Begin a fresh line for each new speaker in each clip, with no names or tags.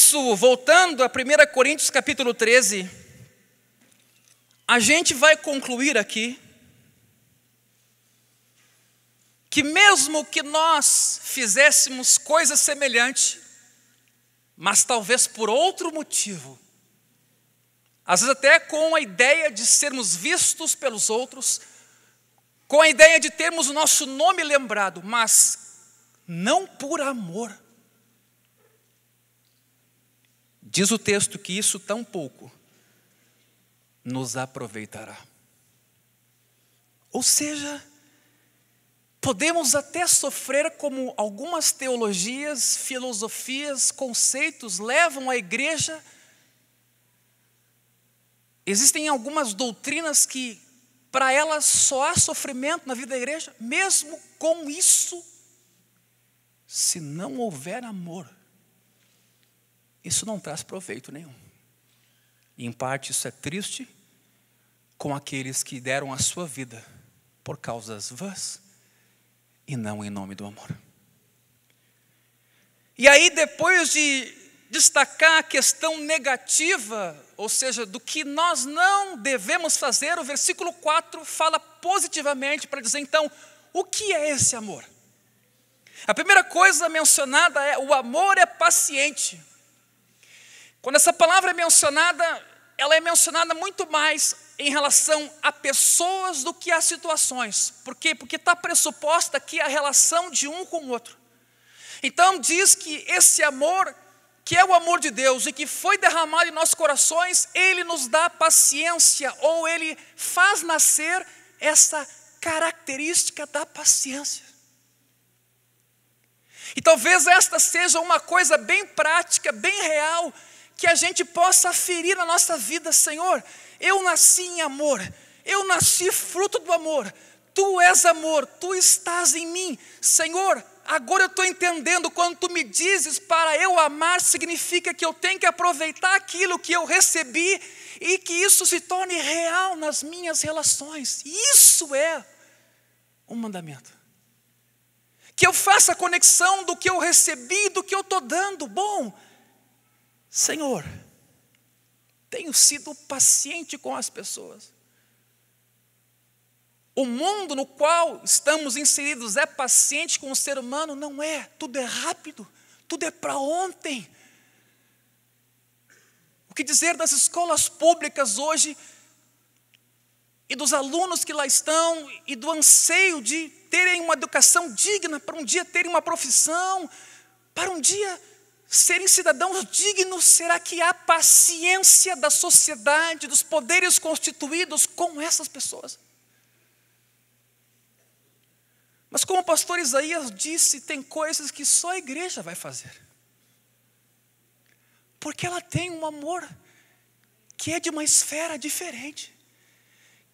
isso, voltando a 1 Coríntios capítulo 13, a gente vai concluir aqui que mesmo que nós fizéssemos coisa semelhante, mas talvez por outro motivo, às vezes até com a ideia de sermos vistos pelos outros, com a ideia de termos o nosso nome lembrado, mas não por amor. Diz o texto que isso tampouco nos aproveitará. Ou seja, podemos até sofrer como algumas teologias, filosofias, conceitos levam a igreja. Existem algumas doutrinas que para elas só há sofrimento na vida da igreja. Mesmo com isso, se não houver amor, isso não traz proveito nenhum. E em parte isso é triste com aqueles que deram a sua vida por causas vãs e não em nome do amor. E aí, depois de destacar a questão negativa, ou seja, do que nós não devemos fazer, o versículo 4 fala positivamente para dizer, então, o que é esse amor? A primeira coisa mencionada é: o amor é paciente. Quando essa palavra é mencionada, ela é mencionada muito mais em relação a pessoas do que a situações. Por quê? Porque está pressuposta aqui a relação de um com o outro. Então diz que esse amor, que é o amor de Deus e que foi derramado em nossos corações, Ele nos dá paciência, ou Ele faz nascer essa característica da paciência. E talvez esta seja uma coisa bem prática, bem real, que a gente possa aferir na nossa vida. Senhor, eu nasci em amor, eu nasci fruto do amor, Tu és amor, Tu estás em mim. Senhor, agora eu estou entendendo, quando Tu me dizes para eu amar, significa que eu tenho que aproveitar aquilo que eu recebi e que isso se torne real nas minhas relações. Isso é um mandamento. Que eu faça a conexão do que eu recebi e do que eu estou dando. Bom, Senhor, tenho sido paciente com as pessoas. O mundo no qual estamos inseridos é paciente com o ser humano? Não é. Tudo é rápido, tudo é para ontem. O que dizer das escolas públicas hoje e dos alunos que lá estão e do anseio de terem uma educação digna, para um dia terem uma profissão, para um dia serem cidadãos dignos? Será que há paciência da sociedade, dos poderes constituídos com essas pessoas? Mas como o pastor Isaías disse, tem coisas que só a igreja vai fazer. Porque ela tem um amor que é de uma esfera diferente,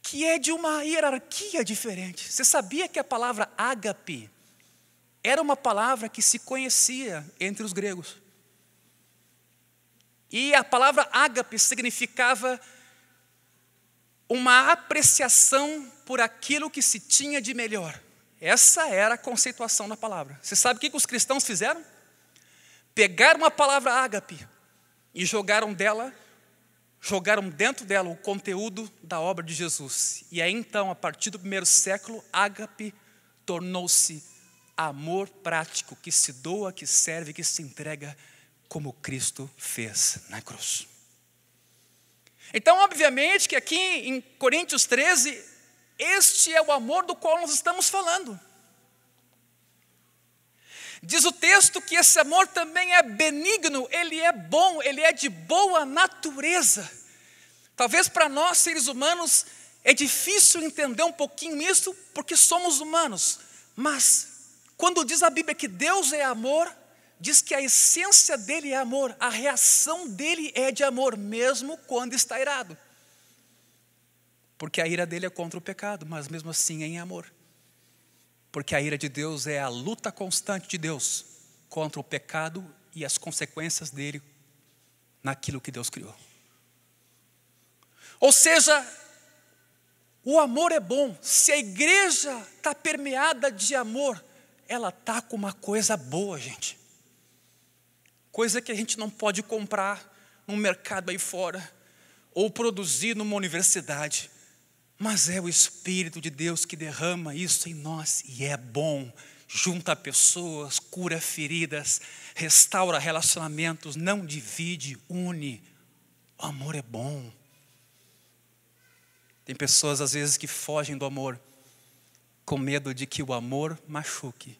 que é de uma hierarquia diferente. Você sabia que a palavra ágape era uma palavra que se conhecia entre os gregos? E a palavra ágape significava uma apreciação por aquilo que se tinha de melhor. Essa era a conceituação da palavra. Você sabe o que os cristãos fizeram? Pegaram a palavra ágape e jogaram dentro dela o conteúdo da obra de Jesus. E aí então, a partir do 1º século, ágape tornou-se amor prático, que se doa, que serve, que se entrega, como Cristo fez na cruz. Então, obviamente que aqui em Coríntios 13, este é o amor do qual nós estamos falando. Diz o texto que esse amor também é benigno, ele é bom, ele é de boa natureza. Talvez para nós, seres humanos, é difícil entender um pouquinho isso, porque somos humanos. Mas, quando diz a Bíblia que Deus é amor, diz que a essência dele é amor, a reação dele é de amor, mesmo quando está irado. Porque a ira dele é contra o pecado, mas mesmo assim é em amor. Porque a ira de Deus é a luta constante de Deus contra o pecado e as consequências dele naquilo que Deus criou. Ou seja, o amor é bom. Se a igreja está permeada de amor, ela está com uma coisa boa, gente. coisa que a gente não pode comprar num mercado aí fora, ou produzir numa universidade, mas é o Espírito de Deus que derrama isso em nós, e é bom. Junta pessoas, cura feridas, restaura relacionamentos, não divide, une. O amor é bom. Tem pessoas às vezes que fogem do amor, com medo de que o amor machuque.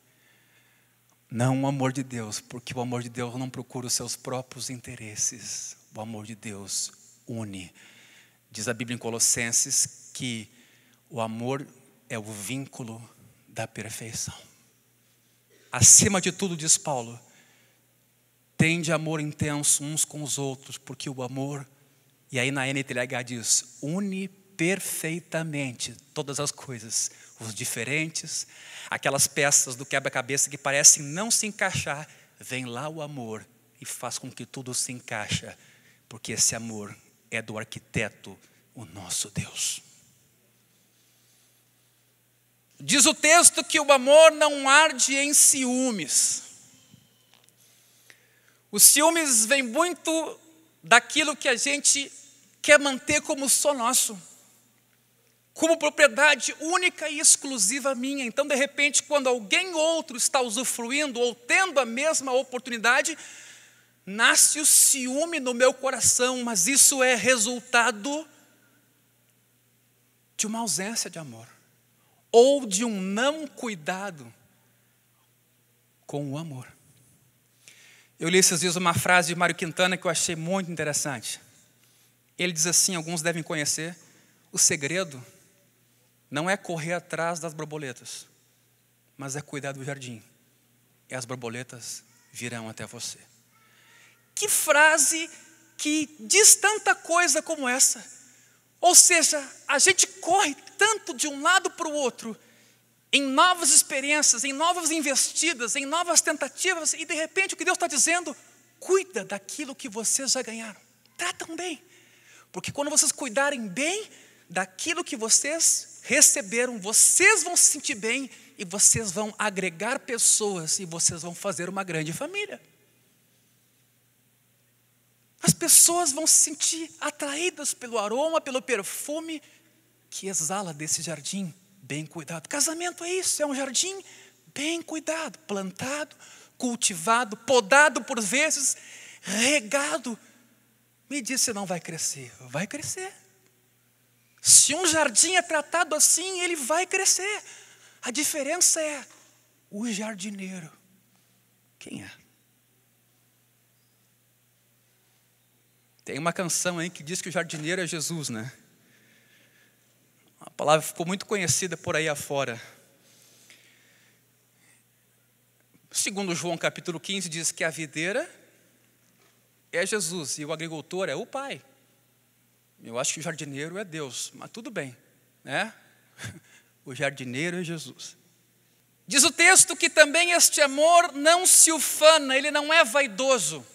Não o amor de Deus, porque o amor de Deus não procura os seus próprios interesses. O amor de Deus une. Diz a Bíblia em Colossenses que o amor é o vínculo da perfeição. Acima de tudo, diz Paulo, tende amor intenso uns com os outros, porque o amor, e aí na NTLH diz, une perfeitamente todas as coisas, os diferentes, aquelas peças do quebra-cabeça que parecem não se encaixar, vem lá o amor e faz com que tudo se encaixa, porque esse amor é do arquiteto, o nosso Deus. Diz o texto que o amor não arde em ciúmes. Os ciúmes vêm muito daquilo que a gente quer manter como só nosso, como propriedade única e exclusiva minha. Então, de repente, quando alguém outro está usufruindo ou tendo a mesma oportunidade, nasce o ciúme no meu coração, mas isso é resultado de uma ausência de amor, ou de um não cuidado com o amor. Eu li esses dias uma frase de Mário Quintana que eu achei muito interessante. Ele diz assim, alguns devem conhecer, o segredo não é correr atrás das borboletas, mas é cuidar do jardim, e as borboletas virão até você. Que frase que diz tanta coisa como essa. Ou seja, a gente corre tanto de um lado para o outro, em novas experiências, em novas investidas, em novas tentativas, e de repente o que Deus está dizendo, cuida daquilo que vocês já ganharam, tratam bem, porque quando vocês cuidarem bem daquilo que vocês receberam, vocês vão se sentir bem, e vocês vão agregar pessoas, e vocês vão fazer uma grande família. As pessoas vão se sentir atraídas pelo aroma, pelo perfume que exala desse jardim bem cuidado. Casamento é isso, é um jardim bem cuidado, plantado, cultivado, podado por vezes, regado. Me diz se não vai crescer. Vai crescer. Se um jardim é tratado assim, ele vai crescer. A diferença é o jardineiro. Quem é? Tem uma canção aí que diz que o jardineiro é Jesus, né? A palavra ficou muito conhecida por aí afora. Segundo João capítulo 15 diz que a videira é Jesus e o agricultor é o Pai. Eu acho que o jardineiro é Deus, mas tudo bem, né? O jardineiro é Jesus. Diz o texto que também este amor não se ufana, ele não é vaidoso.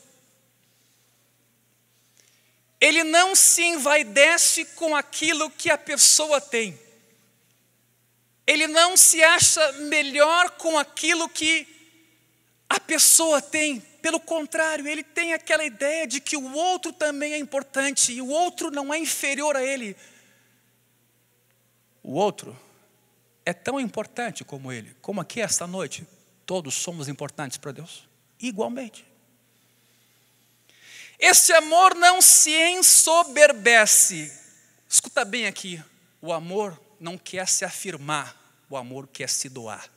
Ele não se envaidece com aquilo que a pessoa tem. Ele não se acha melhor com aquilo que a pessoa tem. Pelo contrário, ele tem aquela ideia de que o outro também é importante e o outro não é inferior a ele. O outro é tão importante como ele. Como aqui esta noite, todos somos importantes para Deus, igualmente. Esse amor não se ensoberbece. Escuta bem aqui, o amor não quer se afirmar, o amor quer se doar.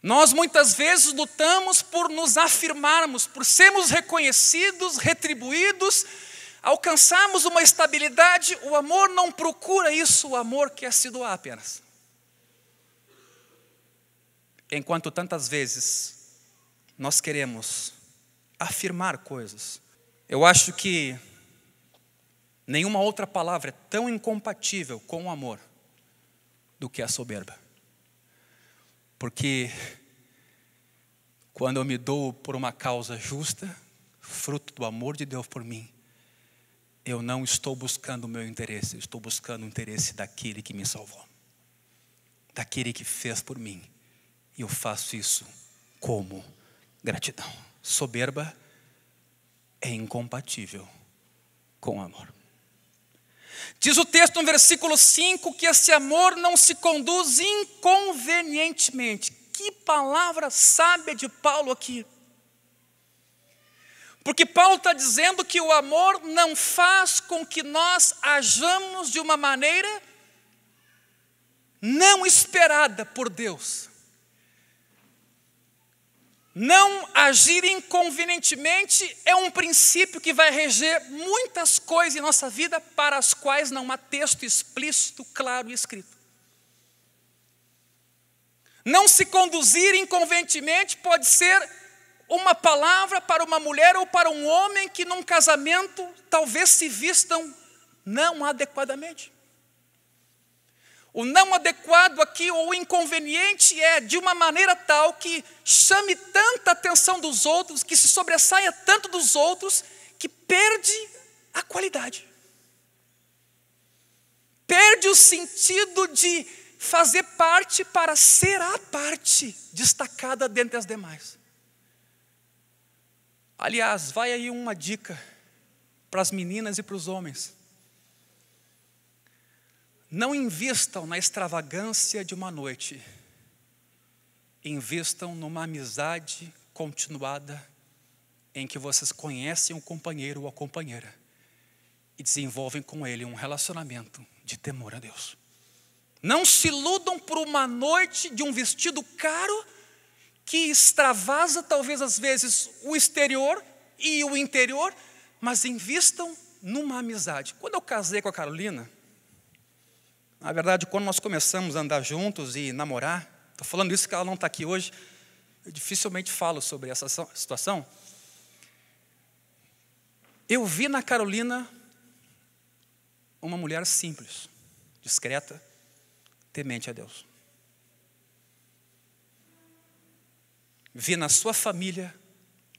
Nós muitas vezes lutamos por nos afirmarmos, por sermos reconhecidos, retribuídos, alcançarmos uma estabilidade. O amor não procura isso, o amor quer se doar apenas. Enquanto tantas vezes nós queremos afirmar coisas, eu acho que nenhuma outra palavra é tão incompatível com o amor do que a soberba. Porque quando eu me dou por uma causa justa, fruto do amor de Deus por mim, eu não estou buscando o meu interesse, eu estou buscando o interesse daquele que me salvou, daquele que fez por mim, e eu faço isso como gratidão. soberba é incompatível com o amor. Diz o texto no versículo 5 que esse amor não se conduz inconvenientemente. Que palavra sábia de Paulo aqui. Porque Paulo está dizendo que o amor não faz com que nós hajamos de uma maneira não esperada por Deus. Não agir inconvenientemente é um princípio que vai reger muitas coisas em nossa vida para as quais não há texto explícito, claro e escrito. Não se conduzir inconvenientemente pode ser uma palavra para uma mulher ou para um homem que num casamento talvez se vistam não adequadamente. O não adequado aqui, ou inconveniente, é de uma maneira tal que chame tanta atenção dos outros, que se sobressaia tanto dos outros, que perde a qualidade. Perde o sentido de fazer parte para ser a parte destacada dentre as demais. Aliás, vai aí uma dica para as meninas e para os homens. Não invistam na extravagância de uma noite. Invistam numa amizade continuada em que vocês conhecem o companheiro ou a companheira e desenvolvem com ele um relacionamento de temor a Deus. Não se iludam por uma noite de um vestido caro que extravasa talvez às vezes o exterior e o interior, mas invistam numa amizade. Quando eu casei com a Carolina, na verdade, quando nós começamos a andar juntos e namorar, estou falando isso que ela não está aqui hoje, eu dificilmente falo sobre essa situação. Eu vi na Carolina uma mulher simples, discreta, temente a Deus. Vi na sua família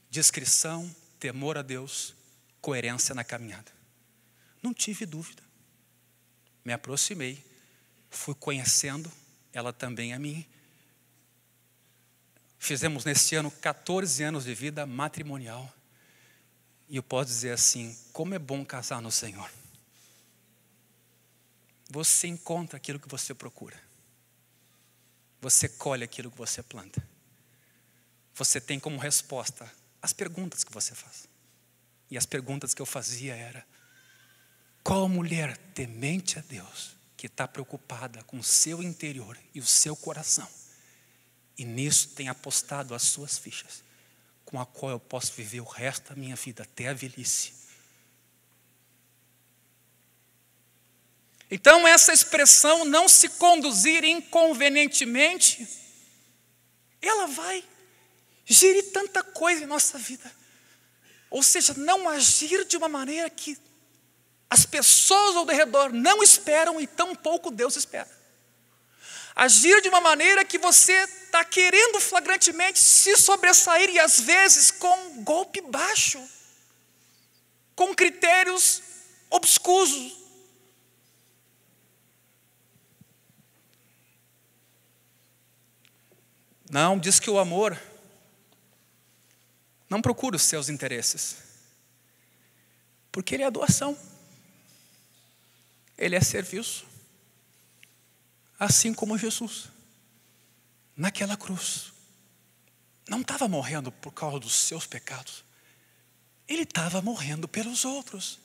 discrição, temor a Deus, coerência na caminhada. Não tive dúvida. Me aproximei, fui conhecendo ela também a mim. Fizemos nesse ano 14 anos de vida matrimonial. E eu posso dizer assim, como é bom casar no Senhor. Você encontra aquilo que você procura. Você colhe aquilo que você planta. Você tem como resposta as perguntas que você faz. E as perguntas que eu fazia era: qual mulher temente a Deus que está preocupada com o seu interior e o seu coração, e nisso tem apostado as suas fichas, com a qual eu posso viver o resto da minha vida até a velhice? Então essa expressão não se conduzir inconvenientemente, ela vai gerir tanta coisa em nossa vida. Ou seja, não agir de uma maneira que as pessoas ao redor não esperam e tampouco Deus espera. Agir de uma maneira que você está querendo flagrantemente se sobressair e às vezes com golpe baixo, com critérios obscusos. Não, diz que o amor não procura os seus interesses, porque ele é doação, ele é serviço, assim como Jesus, naquela cruz, não estava morrendo por causa dos seus pecados, ele estava morrendo pelos outros.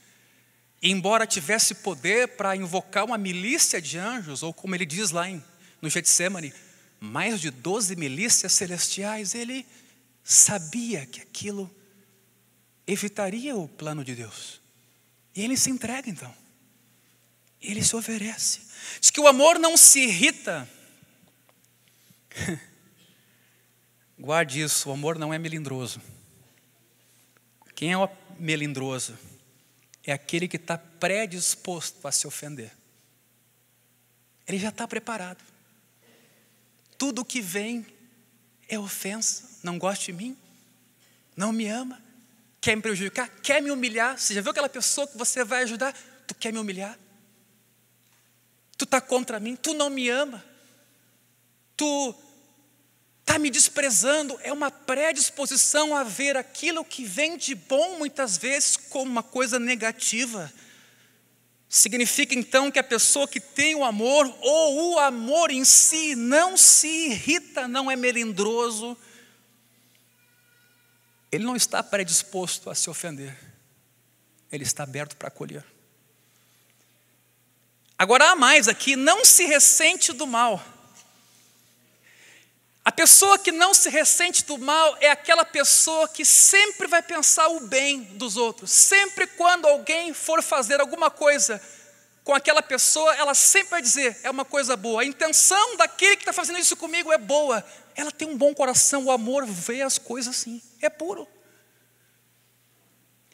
E embora tivesse poder para invocar uma milícia de anjos, ou como ele diz lá no Getsemane, mais de 12 milícias celestiais, ele sabia que aquilo evitaria o plano de Deus. E ele se entrega então. Ele se oferece. Diz que o amor não se irrita. Guarde isso, o amor não é melindroso. Quem é o melindroso? É aquele que está predisposto a se ofender. Ele já está preparado. Tudo que vem é ofensa. Não gosta de mim, não me ama, quer me prejudicar, quer me humilhar. Você já viu aquela pessoa que você vai ajudar? Tu quer me humilhar? Tu está contra mim, tu não me ama, tu está está me desprezando, é uma predisposição a ver aquilo que vem de bom, muitas vezes, como uma coisa negativa. Significa então que a pessoa que tem o amor, ou o amor em si, não se irrita, não é melindroso, ele não está predisposto a se ofender, ele está aberto para acolher. Agora há mais aqui, não se ressente do mal. A pessoa que não se ressente do mal é aquela pessoa que sempre vai pensar o bem dos outros. Sempre quando alguém for fazer alguma coisa com aquela pessoa, ela sempre vai dizer, é uma coisa boa. A intenção daquele que está fazendo isso comigo é boa. Ela tem um bom coração, o amor vê as coisas assim, é puro.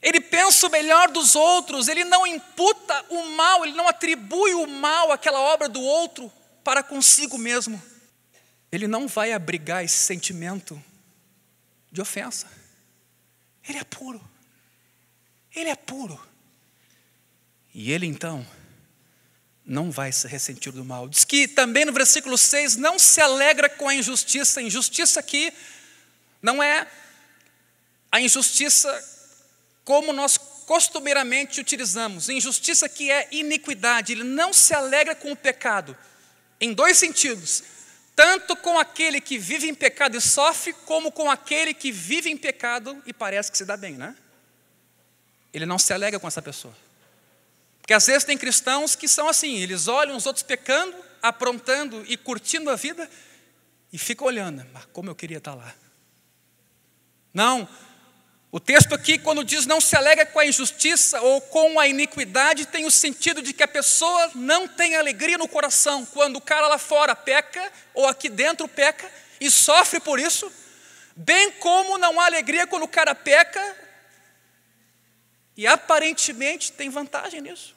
Ele pensa o melhor dos outros, ele não imputa o mal, ele não atribui o mal àquela obra do outro para consigo mesmo. Ele não vai abrigar esse sentimento de ofensa. Ele é puro. Ele é puro. E ele então não vai se ressentir do mal. Diz que também no versículo 6, não se alegra com a injustiça. A injustiça aqui não é a injustiça como nós costumeiramente utilizamos. Injustiça que é iniquidade. Ele não se alegra com o pecado. Em dois sentidos. Tanto com aquele que vive em pecado e sofre, como com aquele que vive em pecado e parece que se dá bem, né? Ele não se alegra com essa pessoa. Porque às vezes tem cristãos que são assim, eles olham os outros pecando, aprontando e curtindo a vida e ficam olhando, mas como eu queria estar lá. Não, o texto aqui quando diz não se alegra com a injustiça ou com a iniquidade, tem o sentido de que a pessoa não tem alegria no coração. Quando o cara lá fora peca, ou aqui dentro peca, e sofre por isso, bem como não há alegria quando o cara peca, e aparentemente tem vantagem nisso.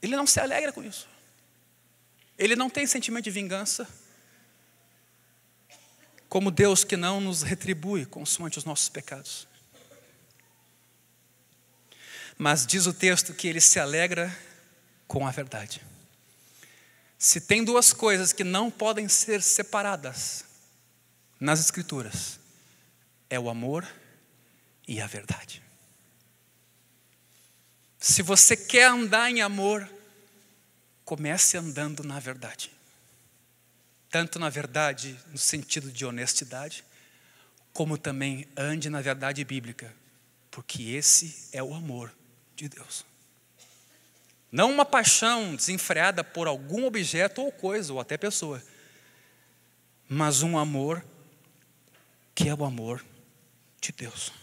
Ele não se alegra com isso. Ele não tem sentimento de vingança, como Deus que não nos retribui consoante os nossos pecados. Mas diz o texto que ele se alegra com a verdade. Se tem duas coisas que não podem ser separadas nas Escrituras, é o amor e a verdade. Se você quer andar em amor, comece andando na verdade. Tanto na verdade, no sentido de honestidade, como também ande na verdade bíblica, porque esse é o amor de Deus. Não uma paixão desenfreada por algum objeto ou coisa, ou até pessoa, mas um amor que é o amor de Deus.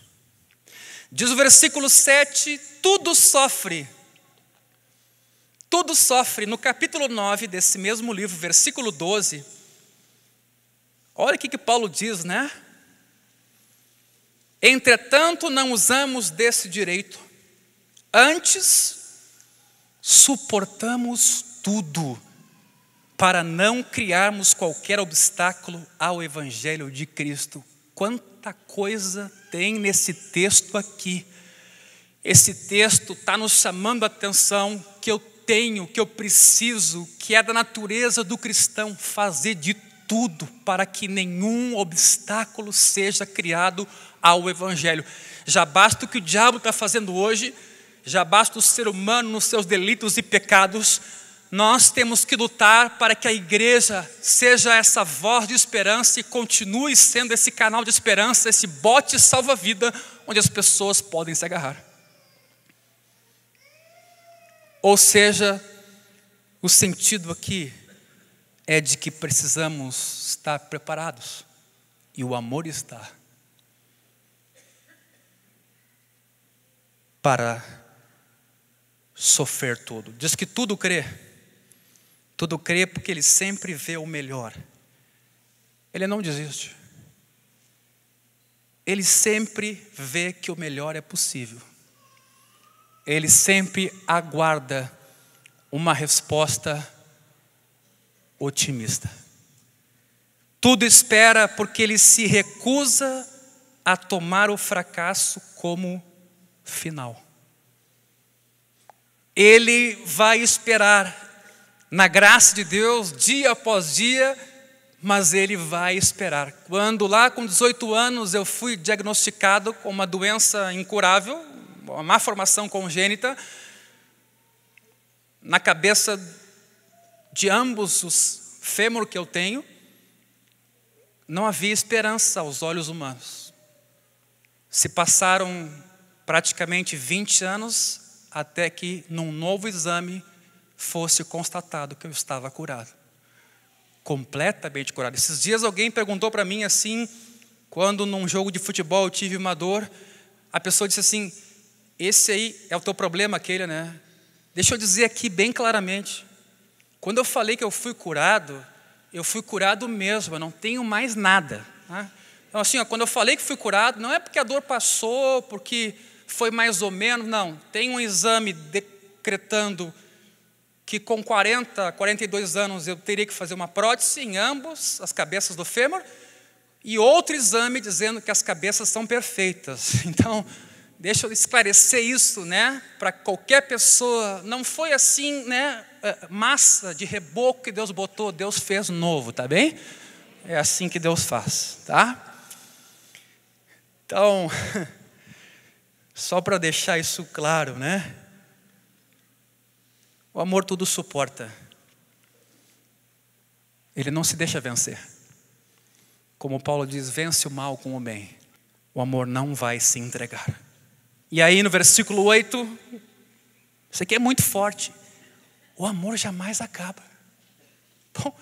Diz o versículo 7, tudo sofre. Tudo sofre. No capítulo 9 desse mesmo livro, versículo 12, olha o que Paulo diz, né? Entretanto, não usamos desse direito. Antes, suportamos tudo, para não criarmos qualquer obstáculo ao Evangelho de Cristo. Quanta coisa tem nesse texto aqui. Esse texto está nos chamando a atenção que eu tenho, que eu preciso, que é da natureza do cristão, fazer de tudo para que nenhum obstáculo seja criado ao Evangelho. Já basta o que o diabo está fazendo hoje, já basta o ser humano nos seus delitos e pecados. Nós temos que lutar para que a igreja seja essa voz de esperança e continue sendo esse canal de esperança, esse bote salva-vida, onde as pessoas podem se agarrar. Ou seja, o sentido aqui é de que precisamos estar preparados, e o amor está, para sofrer tudo. Diz que tudo crê porque ele sempre vê o melhor. Ele não desiste. Ele sempre vê que o melhor é possível. Ele sempre aguarda uma resposta otimista. Tudo espera porque ele se recusa a tomar o fracasso como final. Ele vai esperar na graça de Deus, dia após dia, mas Ele vai esperar. Quando lá com 18 anos eu fui diagnosticado com uma doença incurável, uma má formação congênita, na cabeça de ambos os fêmur que eu tenho, não havia esperança aos olhos humanos. Se passaram praticamente 20 anos até que num novo exame fosse constatado que eu estava curado. Completamente curado. Esses dias alguém perguntou para mim assim, quando num jogo de futebol eu tive uma dor, a pessoa disse assim, esse aí é o teu problema aquele, né? Deixa eu dizer aqui bem claramente, quando eu falei que eu fui curado mesmo, eu não tenho mais nada. Tá? Então assim, quando eu falei que fui curado, não é porque a dor passou, porque foi mais ou menos, não. Tem um exame decretando que com 42 anos eu teria que fazer uma prótese em ambos as cabeças do fêmur, e outro exame dizendo que as cabeças são perfeitas. Então, deixa eu esclarecer isso, né? Para qualquer pessoa, não foi assim, né? Massa de reboco que Deus botou, Deus fez novo, tá bem? É assim que Deus faz, tá? Então, só para deixar isso claro, né? O amor tudo suporta. Ele não se deixa vencer. Como Paulo diz, vence o mal com o bem. O amor não vai se entregar. E aí no versículo 8, isso aqui é muito forte. O amor jamais acaba. Bom,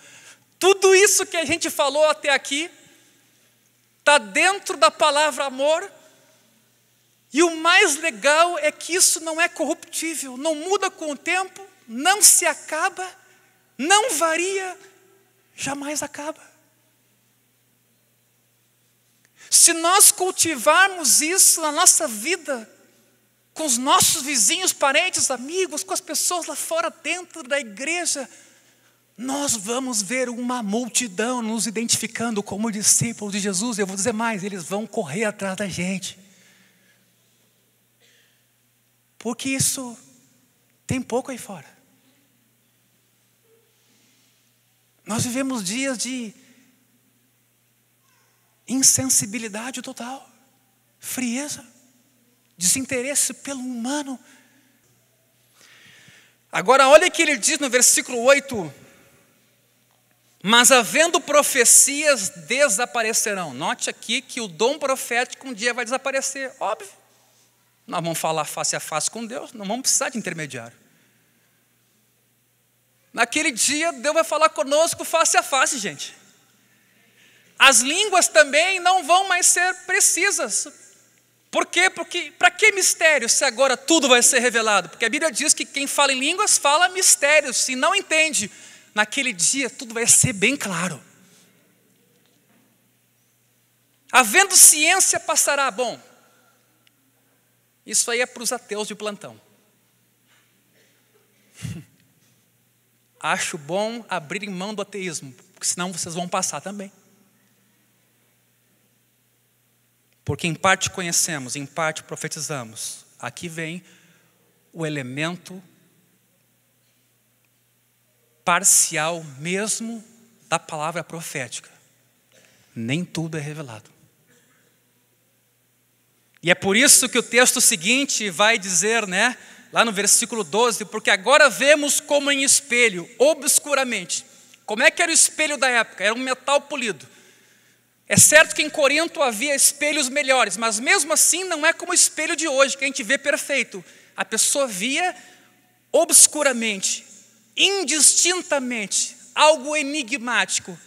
tudo isso que a gente falou até aqui está dentro da palavra amor. E o mais legal é que isso não é corruptível, não muda com o tempo, não se acaba, não varia, jamais acaba. Se nós cultivarmos isso na nossa vida, com os nossos vizinhos, parentes, amigos, com as pessoas lá fora dentro da igreja, nós vamos ver uma multidão nos identificando como discípulos de Jesus. Eu vou dizer mais, eles vão correr atrás da gente. Porque isso tem pouco aí fora. Nós vivemos dias de insensibilidade total, frieza, desinteresse pelo humano. Agora olha o que ele diz no versículo 8. Mas havendo profecias, desaparecerão. Note aqui que o dom profético um dia vai desaparecer, óbvio. Nós vamos falar face a face com Deus, não vamos precisar de intermediário. Naquele dia, Deus vai falar conosco face a face, gente. As línguas também não vão mais ser precisas. Por quê? Porque, para que mistério, se agora tudo vai ser revelado? Porque a Bíblia diz que quem fala em línguas, fala mistérios. Se não entende, naquele dia tudo vai ser bem claro. Havendo ciência, passará. Bom, isso aí é para os ateus de plantão. Acho bom abrirem mão do ateísmo, porque senão vocês vão passar também. Porque em parte conhecemos, em parte profetizamos. Aqui vem o elemento parcial mesmo da palavra profética. Nem tudo é revelado. E é por isso que o texto seguinte vai dizer, né? Lá no versículo 12, porque agora vemos como em espelho, obscuramente. Como é que era o espelho da época? Era um metal polido. É certo que em Corinto havia espelhos melhores, mas mesmo assim não é como o espelho de hoje, que a gente vê perfeito. A pessoa via obscuramente, indistintamente, algo enigmático.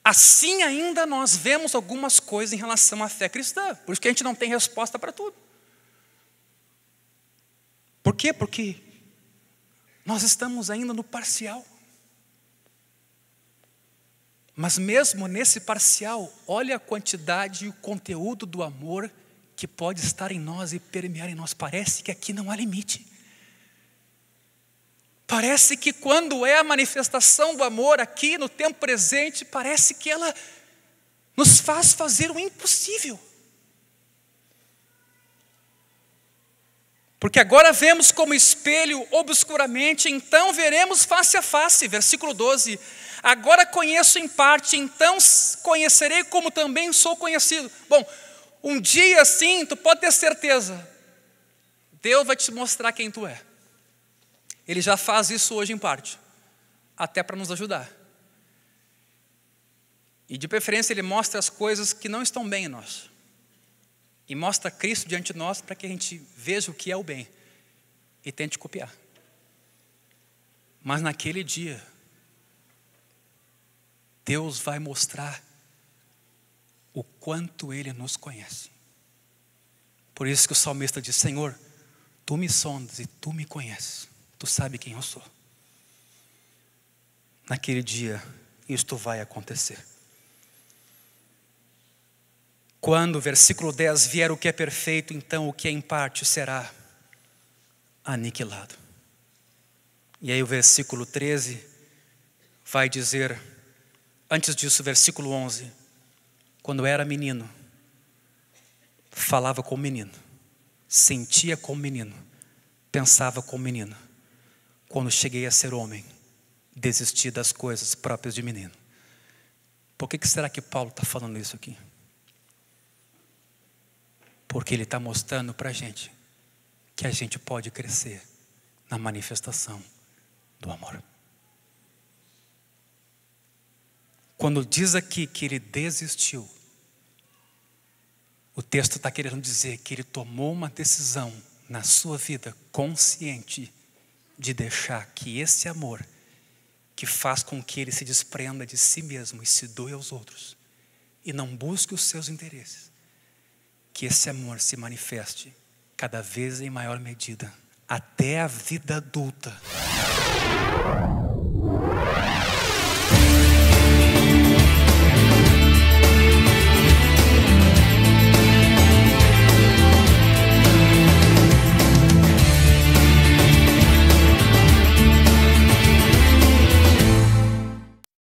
Assim ainda nós vemos algumas coisas em relação à fé cristã. Por isso que a gente não tem resposta para tudo. Por quê? Porque nós estamos ainda no parcial. Mas mesmo nesse parcial, olha a quantidade e o conteúdo do amor que pode estar em nós e permear em nós. Parece que aqui não há limite. Parece que quando é a manifestação do amor aqui no tempo presente, parece que ela nos faz fazer o impossível. Porque agora vemos como espelho obscuramente, então veremos face a face. Versículo 12. Agora conheço em parte, então conhecerei como também sou conhecido. Bom, um dia sim, tu pode ter certeza, Deus vai te mostrar quem tu é. Ele já faz isso hoje em parte, até para nos ajudar. E de preferência Ele mostra as coisas que não estão bem em nós. E mostra Cristo diante de nós para que a gente veja o que é o bem e tente copiar. Mas naquele dia, Deus vai mostrar o quanto Ele nos conhece. Por isso que o salmista diz: Senhor, Tu me sondas e Tu me conheces. Tu sabe quem eu sou. Naquele dia, isto vai acontecer. Quando, versículo 10, vier o que é perfeito, então o que é em parte será aniquilado. E aí o versículo 13 vai dizer, antes disso, versículo 11, quando era menino, falava como menino, sentia como menino, pensava como menino. Quando cheguei a ser homem, desisti das coisas próprias de menino. Por que será que Paulo está falando isso aqui? Porque ele está mostrando para a gente que a gente pode crescer na manifestação do amor. Quando diz aqui que ele desistiu, o texto está querendo dizer que ele tomou uma decisão na sua vida consciente de deixar que esse amor, que faz com que ele se desprenda de si mesmo e se doe aos outros, e não busque os seus interesses, que esse amor se manifeste cada vez em maior medida, até a vida adulta.